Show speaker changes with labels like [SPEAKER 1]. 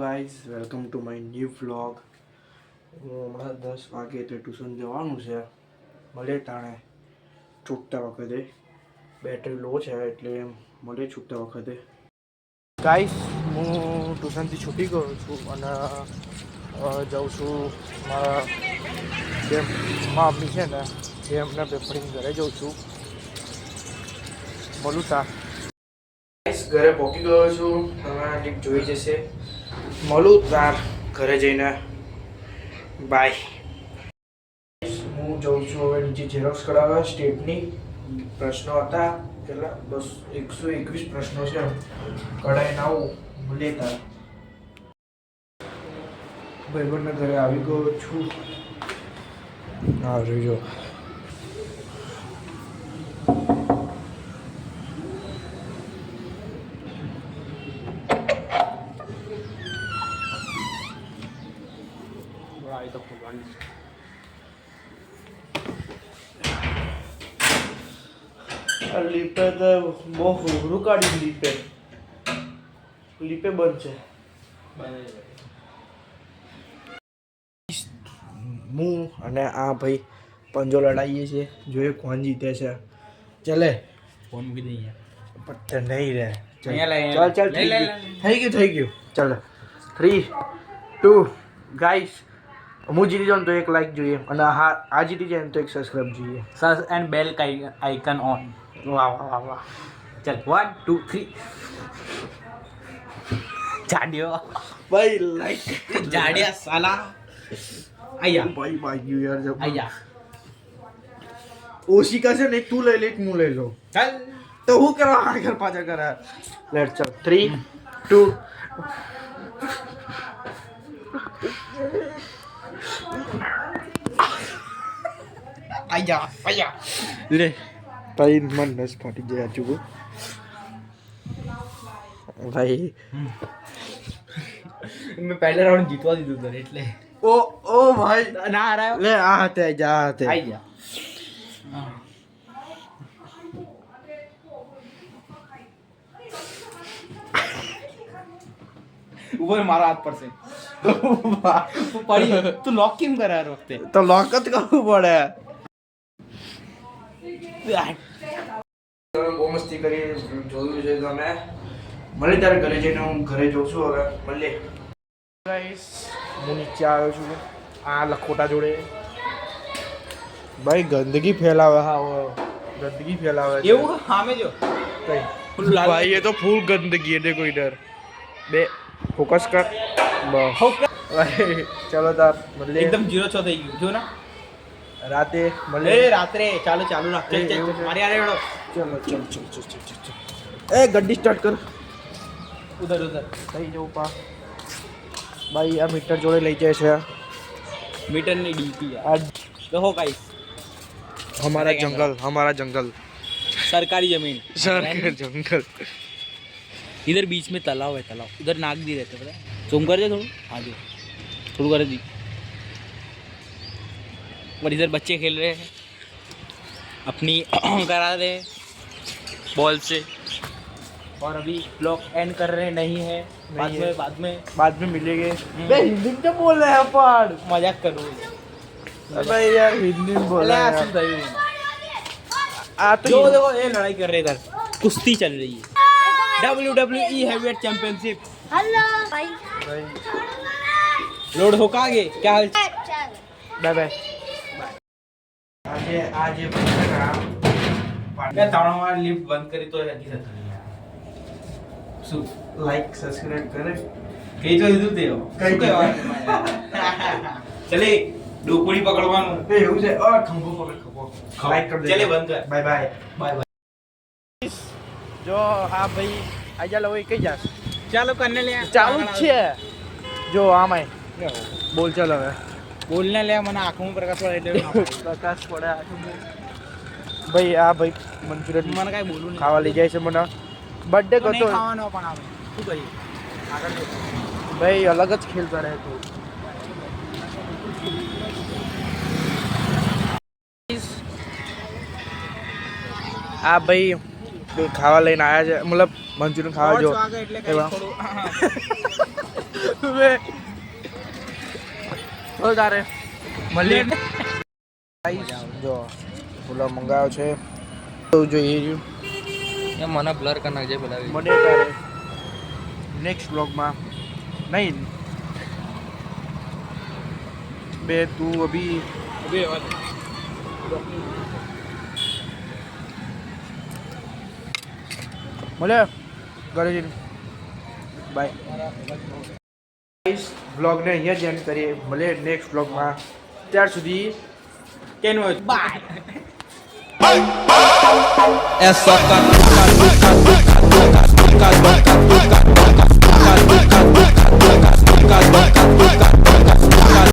[SPEAKER 1] Guys welcome to my new vlog. હું હમણાં 10 વાગે એટલે ટ્યુશન જવાનું છે. મળે તાણે છૂટતા વખતે બેટરી લો છે એટલે મળે છૂટતા વખતે. ગાઈઝ હું ટ્યુશનથી છૂટી ગયો છું અને જાઉં છું મારા જે મમ્મી છે ને એ એમના પેપરિંગ ઘરે જાઉં છું. બોલું તા ઘરે પહોંચી ગયો છું. તમારા લીક જોઈ જશે. મળું તાર ઘરે જઈને. બાય. હું જાઉં છું હવે નીચે ઝેરોક્સ કરાવવા. સ્ટેટની પ્રશ્નો હતા કેટલા 121 પ્રશ્નો છે. કઢાઈને આવું મળે તાર. ભાઈબંધના ઘરે આવી ગયો છું. હા જોજો. લીપે તો બહુ હુરું કાઢી. લીપે બંધ છે. હું અને આ ભાઈ પંજો લડાઈએ છીએ. જોઈએ કોણ જીતે છે. ચલે
[SPEAKER 2] ફોન મૂકી દઈએ
[SPEAKER 1] પટ્ટે નહીં રે.
[SPEAKER 2] ચાલ
[SPEAKER 1] થઈ ગયું. ચાલો 3 2 ગાઈસ. હું જીતી જાઉં તો 1 લાઈક જોઈએ અને આ જીતી જાય તો 1 સબસ્ક્રાઇબ જોઈએ.
[SPEAKER 2] Search and bell icon on.
[SPEAKER 1] વાહ વાહ વાહ.
[SPEAKER 2] ચલ 1 2 3 જાડિયો
[SPEAKER 1] ભાઈ લાઈક
[SPEAKER 2] જાડિયા સાલા આયા
[SPEAKER 1] ભાઈ ભાગ્યું યાર. જબ
[SPEAKER 2] આયા
[SPEAKER 1] ઓશિકા છે ને તું લઈ લે હું લઈ લઉં.
[SPEAKER 2] ચાલ
[SPEAKER 1] તો હું કરવા આગળ પાછળ કરે. લેટ ચાલ 3 2
[SPEAKER 2] આયા
[SPEAKER 1] લે ભાઈ મન નસ ફાટી જાય ચૂકો ભાઈ.
[SPEAKER 2] મેં પહેલા રાઉન્ડ જીતવા દીધું તને એટલે
[SPEAKER 1] ઓ ભાઈ
[SPEAKER 2] ના હરાયો.
[SPEAKER 1] લે આ હાથે જા હાથે
[SPEAKER 2] આઈ જા ઉપર મારા હાથ પર છે પડી. તું લોક કેમ કરે હર વખતે?
[SPEAKER 1] તો લોક જ કરવું પડે. બહુ મસ્તી કરી જોયું છે તમે. મળે ત્યારે ઘરે જઈને હું ઘરે જઉં છું. હવે મળીએ ગાઈસ. હું નીચે આવ્યો છું આ લખોટા જોડે. ભાઈ ગંદકી ફેલાવે. હા ગંદકી ફેલાવે છે.
[SPEAKER 2] એવું સામે જો
[SPEAKER 1] કઈ ભાઈ એ તો ફૂલ ગંદકી છે. કોઈ ડર બે ફોકસ કર. ભાઈ ચલો તાર મળીએ.
[SPEAKER 2] એકદમ 0-6 થઈ ગયું જો ના.
[SPEAKER 1] રાતે
[SPEAKER 2] એ
[SPEAKER 1] મળીએ.
[SPEAKER 2] રાત્રે ચાલુ રાખ.
[SPEAKER 1] એ, એવું છે.
[SPEAKER 2] મારી યાર હેડો.
[SPEAKER 1] ચલો એ ગાડી સ્ટાર્ટ કર.
[SPEAKER 2] ઉધર
[SPEAKER 1] થઈ જવું પા. ભાઈ આ મીટર જોડે લઈ જાય છે.
[SPEAKER 2] मीटर नहीं डीपी
[SPEAKER 1] આ
[SPEAKER 2] देखो गाइस
[SPEAKER 1] हमारा जंगल
[SPEAKER 2] सरकारी जमीन
[SPEAKER 1] सरकार जंगल.
[SPEAKER 2] इधर बीच में तालाब है. तालाब उधर नाग भी रहते पता है. जूम कर दे थोड़ा. हाँ जो थोड़ा कर दी. और इधर बच्चे खेल रहे हैं अपनी करा रहे हैं बॉल से. और अभी ब्लॉक एंड कर रहे नहीं है. बाद में मिलेंगे.
[SPEAKER 1] बे हिंदी में बोल रहे हैं पर
[SPEAKER 2] मजाक करो
[SPEAKER 1] अबे यार हिंदी में बोल रहे हैं. आ तो
[SPEAKER 2] जो देखो ये लड़ाई कर रहे इधर. कुश्ती चल रही है. WWE heavyweight championship.
[SPEAKER 3] हेलो भाई
[SPEAKER 2] लोड हो का आगे क्या हाल.
[SPEAKER 1] Bye bye. आज ये
[SPEAKER 2] मैं तावड़ावार लिफ्ट बंद करी तो हजी થતું નહીં. શું
[SPEAKER 1] लाइक सब्सक्राइब करे
[SPEAKER 2] કઈ તો દીધું તે
[SPEAKER 1] કઈ
[SPEAKER 2] ચલે ડોકોડી પકડવાનું.
[SPEAKER 1] એ એવું છે. ખંભો પકડ ખંભો. લાઈક કર દે.
[SPEAKER 2] ચલે બંધ કર.
[SPEAKER 1] Bye bye.
[SPEAKER 2] Bye bye.
[SPEAKER 1] જો હા ભાઈ આજા લો કઈ જાસ.
[SPEAKER 2] ચાલો કરને લે.
[SPEAKER 1] ચાલુ જ છે. જો આમાંય બોલ ચાલ હવે.
[SPEAKER 2] બોલને લે. મને આંખોમાં પ્રકાશ પડે એટલે
[SPEAKER 1] પ્રકાશ પડે આખું. ભાઈ આ ભાઈ મંચુરિયન
[SPEAKER 2] મને કાંઈ બોલું નહીં.
[SPEAKER 1] ખાવા લઈ જાય છે. મને બર્થડે
[SPEAKER 2] તો
[SPEAKER 1] કરતો
[SPEAKER 2] ખાવાનો પણ આવે. શું કરીએ આગળ જો.
[SPEAKER 1] ભાઈ અલગ જ ખેલ કરે તો. આ ભાઈ ખાવા લઈને આવ્યા છે. મતલબ મંચુરિયન ખાવા જો
[SPEAKER 2] એટલે થોડું હવે તો તારે મળીએ
[SPEAKER 1] જો પુલાવ મંગાવ્યો છે તો જોઈએ
[SPEAKER 2] એ મને બ્લર કરી નાખજે પેલા
[SPEAKER 1] મને તારે નેક્સ્ટ બ્લોગમાં નહીં બે તું અભી મળે ઘરે જઈને બાય બ્લોગને અહીંયા જ એન્ડ કરીએ મળે નેક્સ્ટ બ્લોગમાં ત્યાર સુધી
[SPEAKER 2] કેનું બાય
[SPEAKER 3] É só catucar.